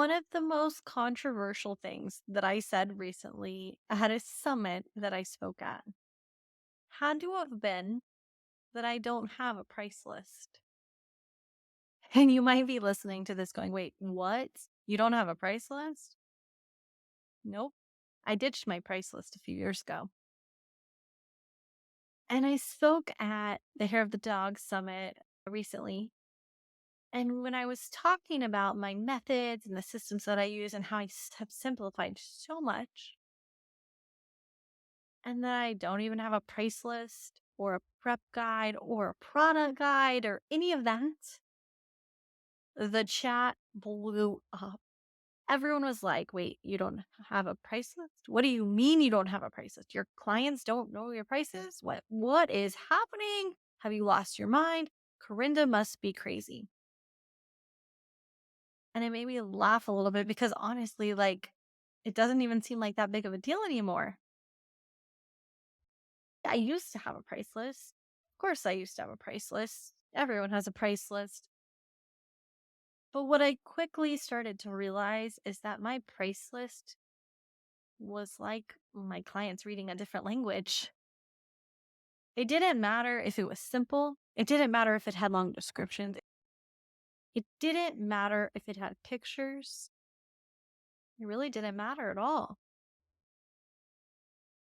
One of the most controversial things that I said recently at a summit that I spoke at had to have been that I don't have a price list. And you might be listening to this going, wait, what? You don't have a price list? Nope. I ditched my price list a few years ago. And I spoke at the Hair of the Dog Summit recently. And when I was talking about my methods and the systems that I use and how I have simplified so much, and that I don't even have a price list or a prep guide or a product guide or any of that, the chat blew up. Everyone was like, wait, you don't have a price list? What do you mean you don't have a price list? Your clients don't know your prices? What is happening? Have you lost your mind? Karinda must be crazy. And it made me laugh a little bit because honestly, it doesn't even seem like that big of a deal anymore. I used to have a price list. Of course, I used to have a price list. Everyone has a price list. But what I quickly started to realize is that my price list was like my clients reading a different language. It didn't matter if it was simple. It didn't matter if it had long descriptions. It didn't matter if it had pictures. It really didn't matter at all.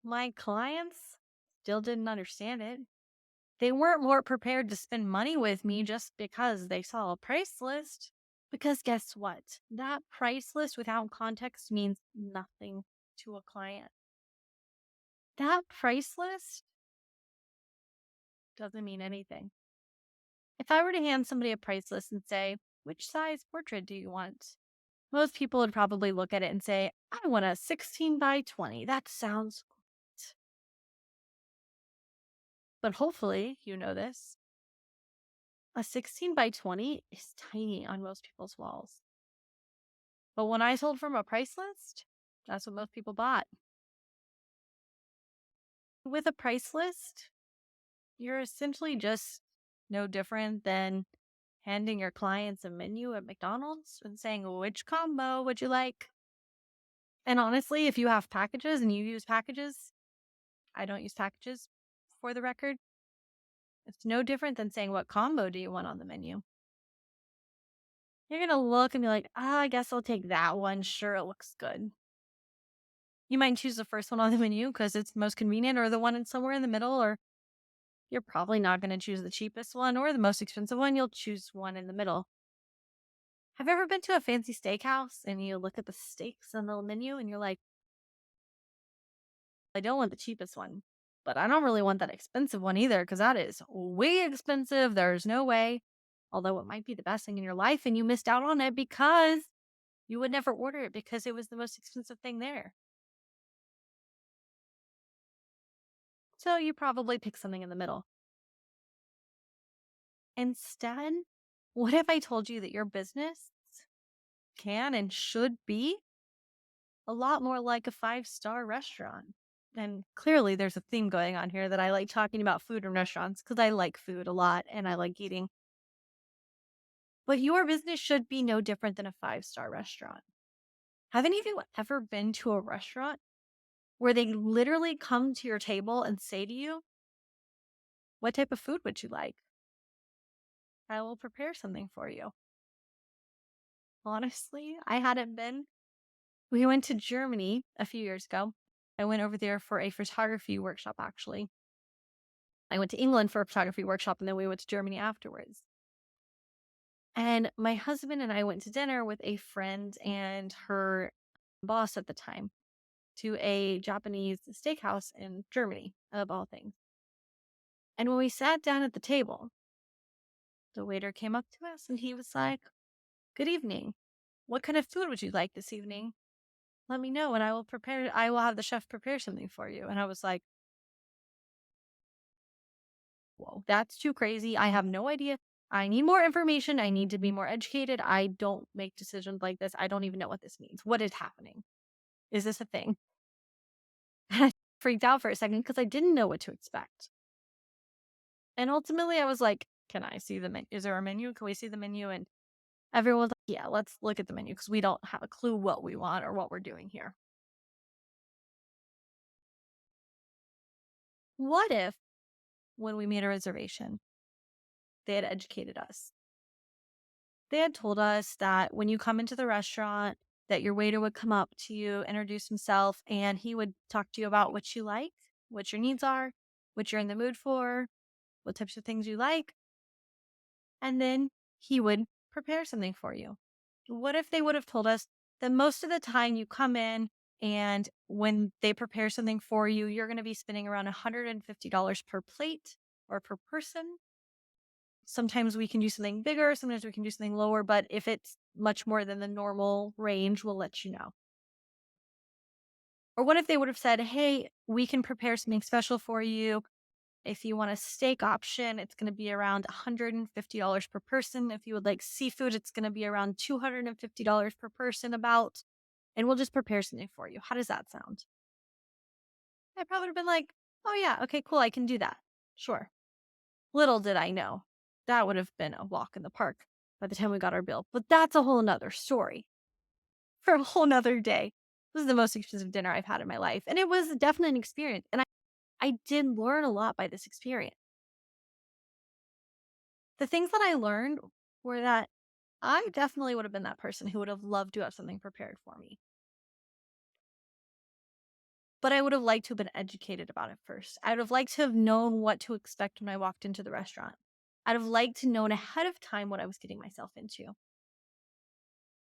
My clients still didn't understand it. They weren't more prepared to spend money with me just because they saw a price list. Because guess what? That price list without context means nothing to a client. That price list doesn't mean anything. If I were to hand somebody a price list and say, which size portrait do you want? Most people would probably look at it and say, I want a 16 by 20. That sounds great. But hopefully, you know this. A 16 by 20 is tiny on most people's walls. But when I sold from a price list, that's what most people bought. With a price list, you're essentially just no different than handing your clients a menu at McDonald's and saying, which combo would you like? And honestly, if you have packages and you use packages, I don't use packages for the record. It's no different than saying, what combo do you want on the menu? You're going to look and be like, I guess I'll take that one. Sure, it looks good. You might choose the first one on the menu because it's most convenient, or the one in somewhere in the middle, or you're probably not going to choose the cheapest one or the most expensive one. You'll choose one in the middle. Have you ever been to a fancy steakhouse and you look at the steaks on the menu and you're like, I don't want the cheapest one, but I don't really want that expensive one either because that is way expensive. There's no way. Although it might be the best thing in your life and you missed out on it because you would never order it because it was the most expensive thing there. So you probably pick something in the middle. Instead, what if I told you that your business can and should be a lot more like a 5-star restaurant? And clearly there's a theme going on here that I like talking about food and restaurants because I like food a lot and I like eating. But your business should be no different than a 5-star restaurant. Have any of you ever been to a restaurant where they literally come to your table and say to you, what type of food would you like? I will prepare something for you. Honestly, I hadn't been. We went to Germany a few years ago. I went over there for a photography workshop, actually. I went to England for a photography workshop, and then we went to Germany afterwards. And my husband and I went to dinner with a friend and her boss at the time to a Japanese steakhouse in Germany, of all things. And when we sat down at the table, the waiter came up to us and he was like, good evening. What kind of food would you like this evening? Let me know and I will have the chef prepare something for you. And I was like, whoa, that's too crazy. I have no idea. I need more information. I need to be more educated. I don't make decisions like this. I don't even know what this means. What is happening? Is this a thing? And I freaked out for a second because I didn't know what to expect. And ultimately I was like, can I see the menu? Is there a menu? Can we see the menu? And everyone was like, Yeah, let's look at the menu because we don't have a clue what we want or what we're doing here. What if, when we made a reservation, they had educated us? They had told us that when you come into the restaurant, that your waiter would come up to you, introduce himself, and he would talk to you about what you like, what your needs are, what you're in the mood for, what types of things you like, and then he would prepare something for you. What if they would have told us that most of the time you come in and when they prepare something for you, you're going to be spending around $150 per plate or per person? Sometimes we can do something bigger, sometimes we can do something lower, but if it's much more than the normal range, we'll let you know. Or what if they would have said, hey, we can prepare something special for you. If you want a steak option, it's going to be around $150 per person. If you would like seafood, it's going to be around $250 per person, about, and we'll just prepare something for you. How does that sound? I probably would have been like, oh, yeah, okay, cool, I can do that. Sure. Little did I know that would have been a walk in the park by the time we got our bill. But that's a whole nother story for a whole nother day. This is the most expensive dinner I've had in my life. And it was definitely an experience. And I did learn a lot by this experience. The things that I learned were that I definitely would have been that person who would have loved to have something prepared for me. But I would have liked to have been educated about it first. I would have liked to have known what to expect when I walked into the restaurant. I'd have liked to known ahead of time what I was getting myself into.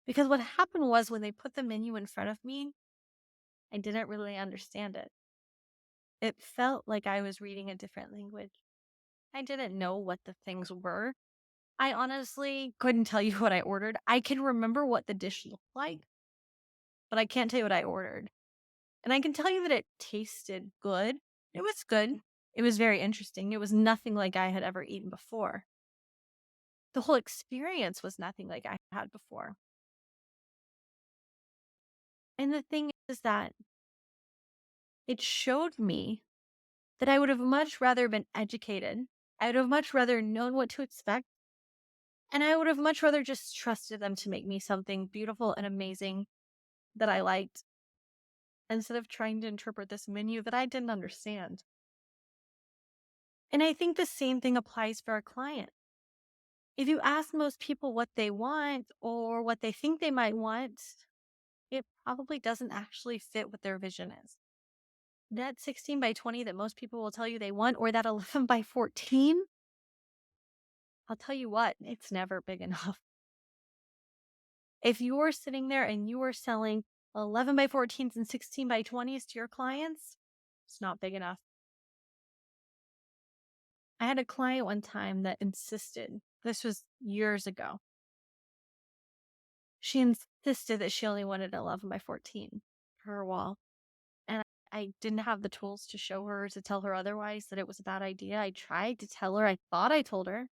Because what happened was when they put the menu in front of me, I didn't really understand it. It felt like I was reading a different language. I didn't know what the things were. I honestly couldn't tell you what I ordered. I can remember what the dish looked like, but I can't tell you what I ordered. And I can tell you that it tasted good. It was good. It was very interesting. It was nothing like I had ever eaten before. The whole experience was nothing like I had before. And the thing is that it showed me that I would have much rather been educated. I would have much rather known what to expect. And I would have much rather just trusted them to make me something beautiful and amazing that I liked instead of trying to interpret this menu that I didn't understand. And I think the same thing applies for our client. If you ask most people what they want or what they think they might want, it probably doesn't actually fit what their vision is. That 16 by 20 that most people will tell you they want, or that 11 by 14, I'll tell you what, it's never big enough. If you're sitting there and you are selling 11 by 14s and 16 by 20s to your clients, it's not big enough. I had a client one time that insisted, this was years ago, she insisted that she only wanted 11 by 14 for her wall. And I didn't have the tools to show her, to tell her otherwise, that it was a bad idea. I tried to tell her, I thought I told her.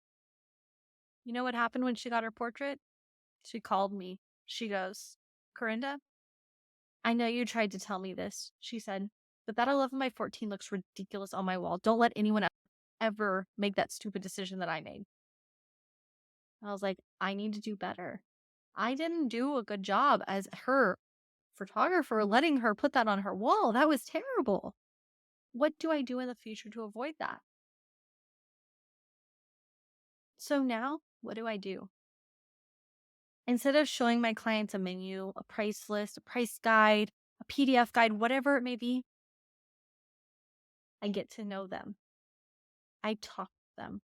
You know what happened when she got her portrait? She called me. She goes, Karinda, I know you tried to tell me this, she said, but that 11 by 14 looks ridiculous on my wall. Don't let anyone ever make that stupid decision that I made. I was like, I need to do better. I didn't do a good job as her photographer letting her put that on her wall. That was terrible. What do I do in the future to avoid that? So now, what do I do? Instead of showing my clients a menu, a price list, a price guide, a PDF guide, whatever it may be, I get to know them. I talk to them.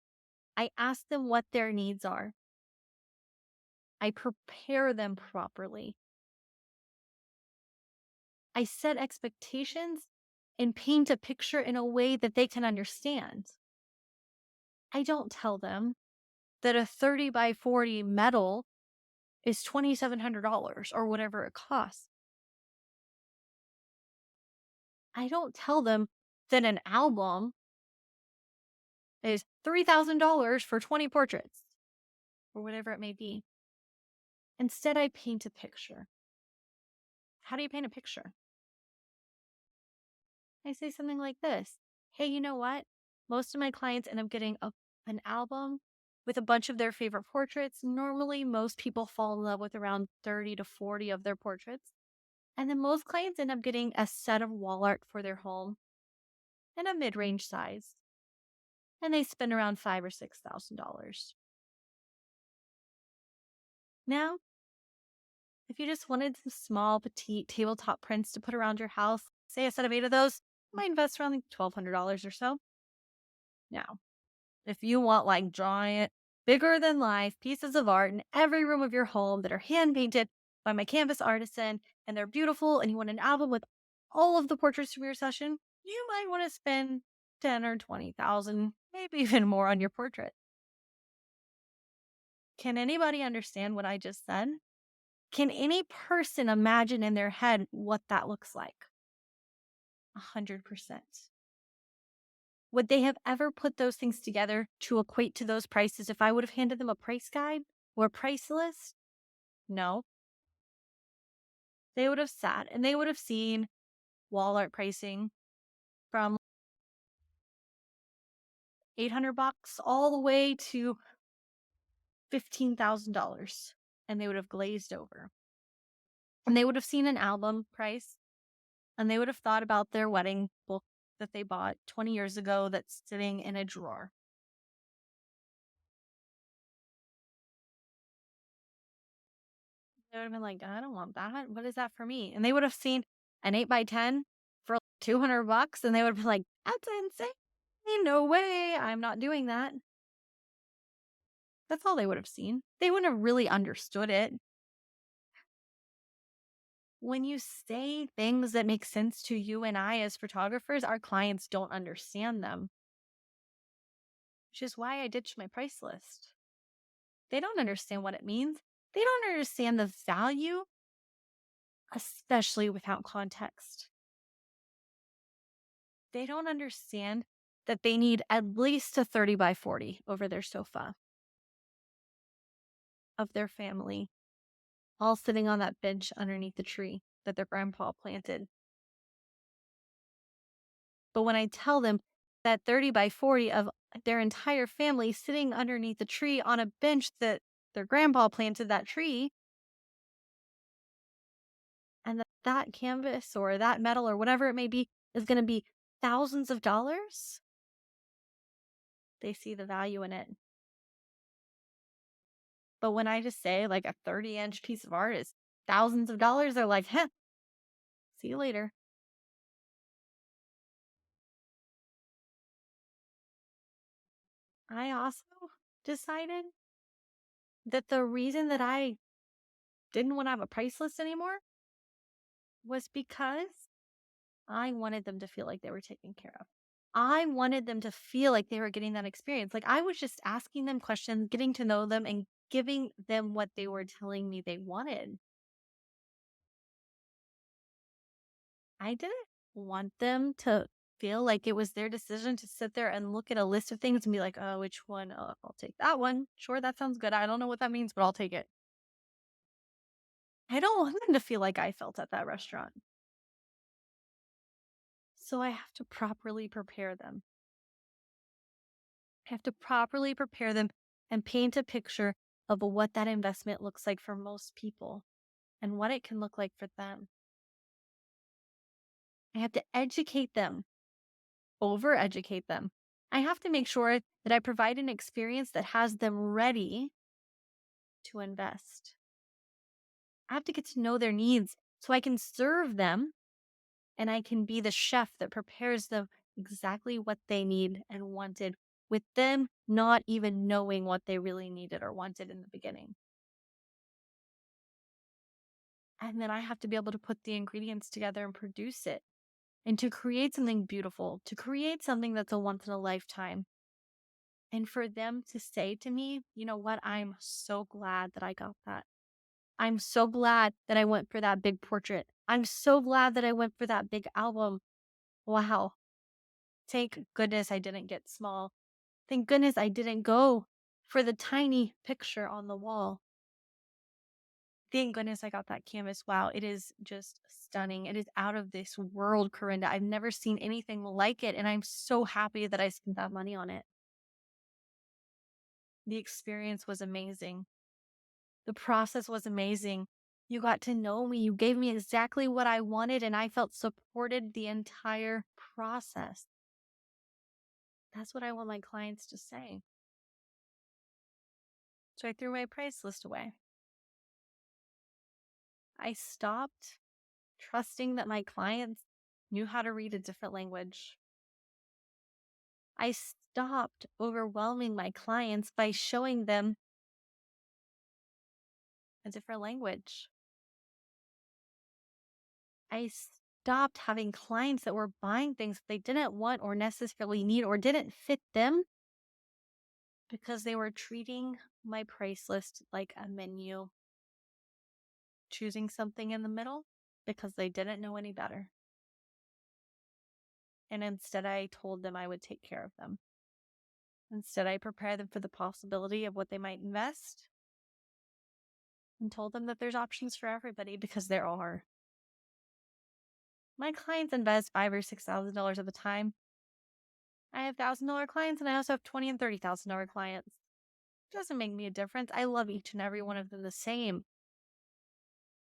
I ask them what their needs are. I prepare them properly. I set expectations and paint a picture in a way that they can understand. I don't tell them that a 30 by 40 medal is $2,700 or whatever it costs. I don't tell them that an album is $3,000 for 20 portraits or whatever it may be. Instead, I paint a picture. How do you paint a picture? I say something like this. Hey, you know what? Most of my clients end up getting an album with a bunch of their favorite portraits. Normally, most people fall in love with around 30 to 40 of their portraits. And then most clients end up getting a set of wall art for their home in a mid range size. And they spend around $5,000 or $6,000. Now, if you just wanted some small, petite tabletop prints to put around your house, say a set of 8 of those, you might invest around like $1,200 or so. Now, if you want like giant, bigger than life pieces of art in every room of your home that are hand painted by my canvas artisan and they're beautiful and you want an album with all of the portraits from your session, you might want to spend 10 or 20,000, maybe even more on your portrait. Can anybody understand what I just said? Can any person imagine in their head what that looks like? 100%. Would they have ever put those things together to equate to those prices if I would have handed them a price guide or a price list? No. They would have sat and they would have seen wall art pricing from $800 all the way to $15,000, and they would have glazed over. And they would have seen an album price, and they would have thought about their wedding book that they bought 20 years ago that's sitting in a drawer. They would have been like, I don't want that. What is that for me? And they would have seen an 8x10 for like $200, and they would have been like, that's insane. No way. I'm not doing that. That's all they would have seen. They wouldn't have really understood it. When you say things that make sense to you and I as photographers, our clients don't understand them, which is why I ditched my price list. They don't understand what it means. They don't understand the value, especially without context. They don't understand that they need at least a 30x40 over their sofa of their family, all sitting on that bench underneath the tree that their grandpa planted. But when I tell them that 30x40 of their entire family sitting underneath the tree on a bench that their grandpa planted that tree, and that canvas or that metal or whatever it may be is going to be thousands of dollars, they see the value in it. But when I just say like a 30-inch piece of art is thousands of dollars, they're like, "Heh, see you later." I also decided that the reason that I didn't want to have a price list anymore was because I wanted them to feel like they were taken care of. I wanted them to feel like they were getting that experience. Like I was just asking them questions, getting to know them, and giving them what they were telling me they wanted. I didn't want them to feel like it was their decision to sit there and look at a list of things and be like, oh, which one? Oh, I'll take that one. Sure, that sounds good. I don't know what that means, but I'll take it. I don't want them to feel like I felt at that restaurant. So I have to properly prepare them. I have to properly prepare them and paint a picture of what that investment looks like for most people and what it can look like for them. I have to educate them, over educate them. I have to make sure that I provide an experience that has them ready to invest. I have to get to know their needs so I can serve them and I can be the chef that prepares them exactly what they need and wanted, with them not even knowing what they really needed or wanted in the beginning. And then I have to be able to put the ingredients together and produce it, and to create something beautiful, to create something that's a once in a lifetime. And for them to say to me, you know what, I'm so glad that I got that. I'm so glad that I went for that big portrait. I'm so glad that I went for that big album. Wow. Thank goodness I didn't get small. Thank goodness I didn't go for the tiny picture on the wall. Thank goodness I got that canvas. Wow, it is just stunning. It is out of this world, Karinda. I've never seen anything like it, and I'm so happy that I spent that money on it. The experience was amazing. The process was amazing. You got to know me. You gave me exactly what I wanted, and I felt supported the entire process. That's what I want my clients to say. So I threw my price list away. I stopped trusting that my clients knew how to read a different language. I stopped overwhelming my clients by showing them a different language. I stopped having clients that were buying things they didn't want or necessarily need or didn't fit them because they were treating my price list like a menu, choosing something in the middle because they didn't know any better. And instead, I told them I would take care of them. Instead, I prepared them for the possibility of what they might invest and told them that there's options for everybody because there are. My clients invest $5,000 or $6,000 at a time. I have $1,000 clients and I also have $20,000 and $30,000 clients. It doesn't make me a difference. I love each and every one of them the same.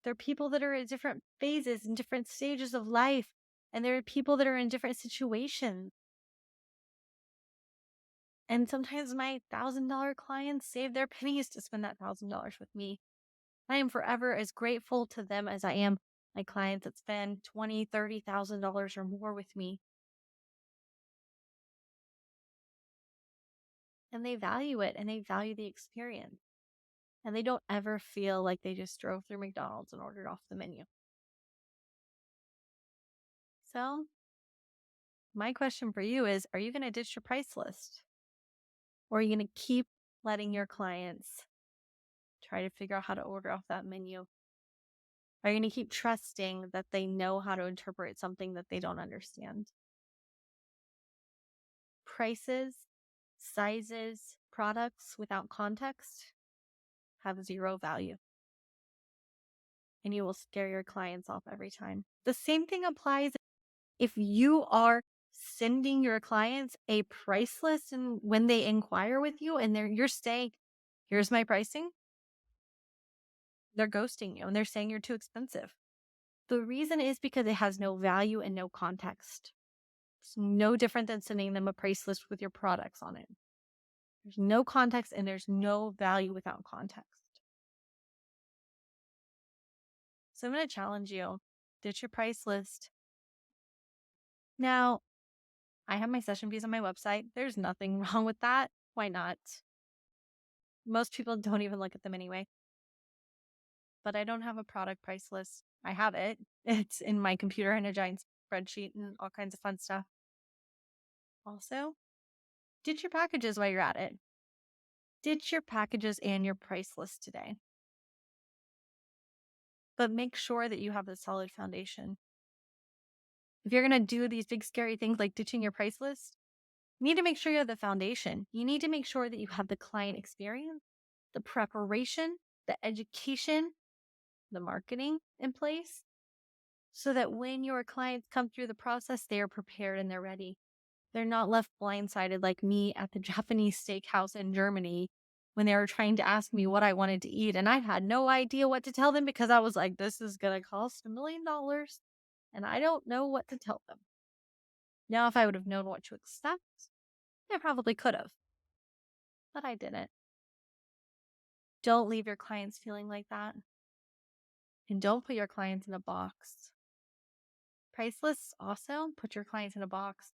There are people that are at different phases and different stages of life, and there are people that are in different situations. And sometimes my $1,000 clients save their pennies to spend that $1,000 with me. I am forever as grateful to them as I am my clients that spend $20,000, $30,000 or more with me. And they value it and they value the experience. And they don't ever feel like they just drove through McDonald's and ordered off the menu. So, my question for you is, are you going to ditch your price list? Or are you going to keep letting your clients try to figure out how to order off that menu? Are you going to keep trusting that they know how to interpret something that they don't understand? Prices, sizes, products without context have zero value. And you will scare your clients off every time. The same thing applies if you are sending your clients a price list and when they inquire with you and you're saying, here's my pricing, they're ghosting you and they're saying you're too expensive. The reason is because it has no value and no context. It's no different than sending them a price list with your products on it. There's no context and there's no value without context. So I'm going to challenge you. Ditch your price list. Now, I have my session fees on my website. There's nothing wrong with that. Why not? Most people don't even look at them anyway. But I don't have a product price list. I have it. It's in my computer in a giant spreadsheet and all kinds of fun stuff. Also, ditch your packages while you're at it. Ditch your packages and your price list today. But make sure that you have a solid foundation. If you're going to do these big scary things like ditching your price list, you need to make sure you have the foundation. You need to make sure that you have the client experience, the preparation, the education, the marketing in place so that when your clients come through the process, they are prepared and they're ready. They're not left blindsided like me at the Japanese steakhouse in Germany when they were trying to ask me what I wanted to eat. And I had no idea what to tell them because I was like, this is going to cost $1 million and I don't know what to tell them. Now, if I would have known what to expect, I probably could have, but I didn't. Don't leave your clients feeling like that. And don't put your clients in a box. Price lists also put your clients in a box.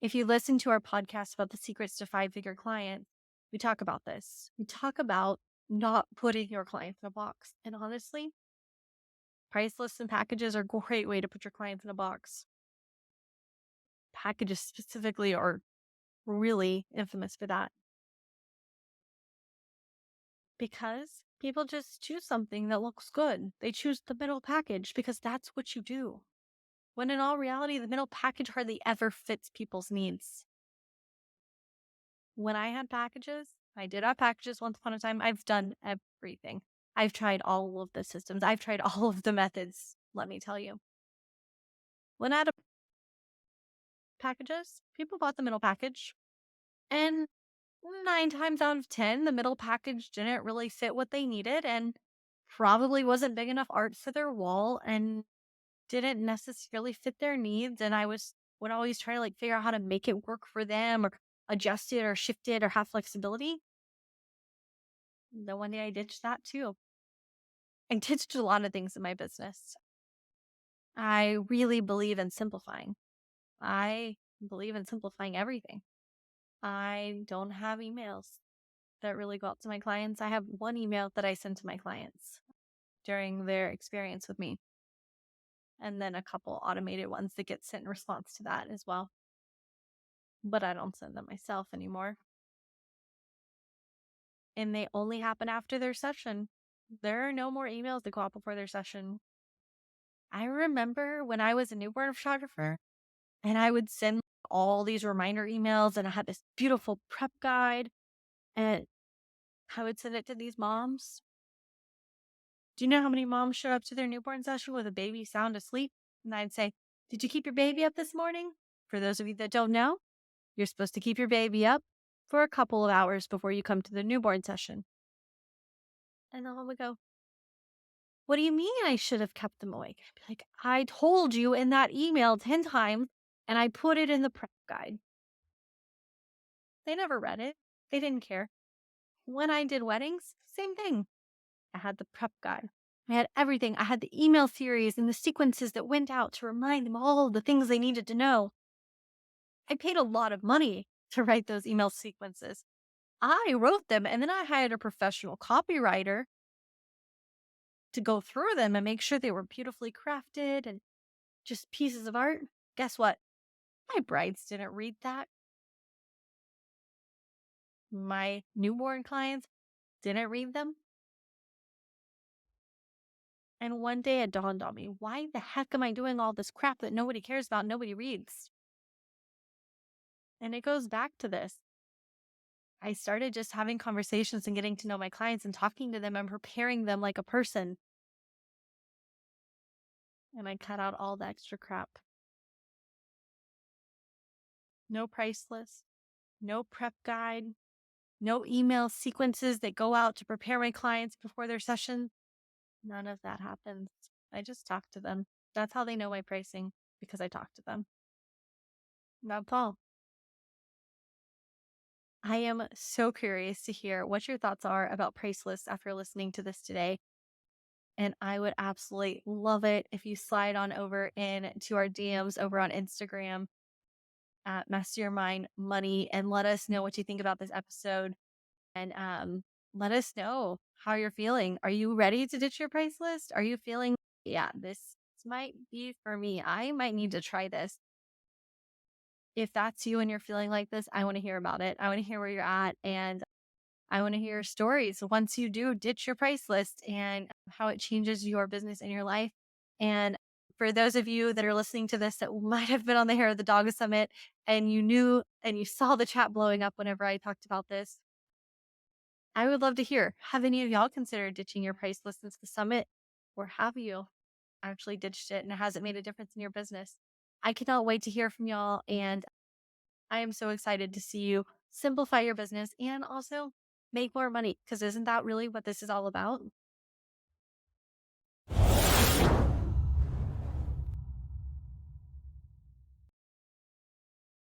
If you listen to our podcast about the secrets to 5-figure clients, we talk about this. We talk about not putting your clients in a box. And honestly, price lists and packages are a great way to put your clients in a box. Packages specifically are really infamous for that. Because people just choose something that looks good. They choose the middle package because that's what you do. When in all reality, the middle package hardly ever fits people's needs. When I had packages, I did have packages once upon a time. I've done everything. I've tried all of the systems. I've tried all of the methods, let me tell you. When I had packages, people bought the middle package. And Nine times out of 10, the middle package didn't really fit what they needed and probably wasn't big enough art for their wall and didn't necessarily fit their needs. And would always try to like figure out how to make it work for them or adjust it or shift it or have flexibility. Then one day I ditched that too. I ditched a lot of things in my business. I really believe in simplifying. I believe in simplifying everything. I don't have emails that really go out to my clients. I have one email that I send to my clients during their experience with me, and then a couple automated ones that get sent in response to that as well. But I don't send them myself anymore. And they only happen after their session. There are no more emails that go out before their session. I remember when I was a newborn photographer and I would send all these reminder emails and I had this beautiful prep guide and I would send it to these moms. Do you know how many moms showed up to their newborn session with a baby sound asleep? And I'd say, "Did you keep your baby up this morning?" For those of you that don't know, you're supposed to keep your baby up for a couple of hours before you come to the newborn session. And the mom would go, "What do you mean I should have kept them awake?" I'd be like, "I told you in that email 10 times and I put it in the prep guide." They never read it. They didn't care. When I did weddings, same thing. I had the prep guide. I had everything. I had the email series and the sequences that went out to remind them all the things they needed to know. I paid a lot of money to write those email sequences. I wrote them and then I hired a professional copywriter to go through them and make sure they were beautifully crafted and just pieces of art. Guess what? My brides didn't read that. My newborn clients didn't read them. And one day it dawned on me, why the heck am I doing all this crap that nobody cares about, nobody reads? And it goes back to this. I started just having conversations and getting to know my clients and talking to them and preparing them like a person. And I cut out all the extra crap. No price list, no prep guide, no email sequences that go out to prepare my clients before their session. None of that happens. I just talk to them. That's how they know my pricing, because I talk to them. That's all. I am so curious to hear what your thoughts are about price lists after listening to this today. And I would absolutely love it if you slide on over into our DMs over on Instagram at Master Your Mind Money and let us know what you think about this episode. And let us know how you're feeling. Are you ready to ditch your price list? Are you feeling, yeah, this might be for me. I might need to try this. If that's you and you're feeling like this, I want to hear about it. I want to hear where you're at. And I want to hear stories once you do ditch your price list and how it changes your business and your life. And for those of you that are listening to this that might have been on the Hair of the Dog Summit and you knew and you saw the chat blowing up whenever I talked about this, I would love to hear. Have any of y'all considered ditching your price list since the summit? Or have you actually ditched it and it hasn't made a difference in your business? I cannot wait to hear from y'all. And I am so excited to see you simplify your business and also make more money. Because isn't that really what this is all about?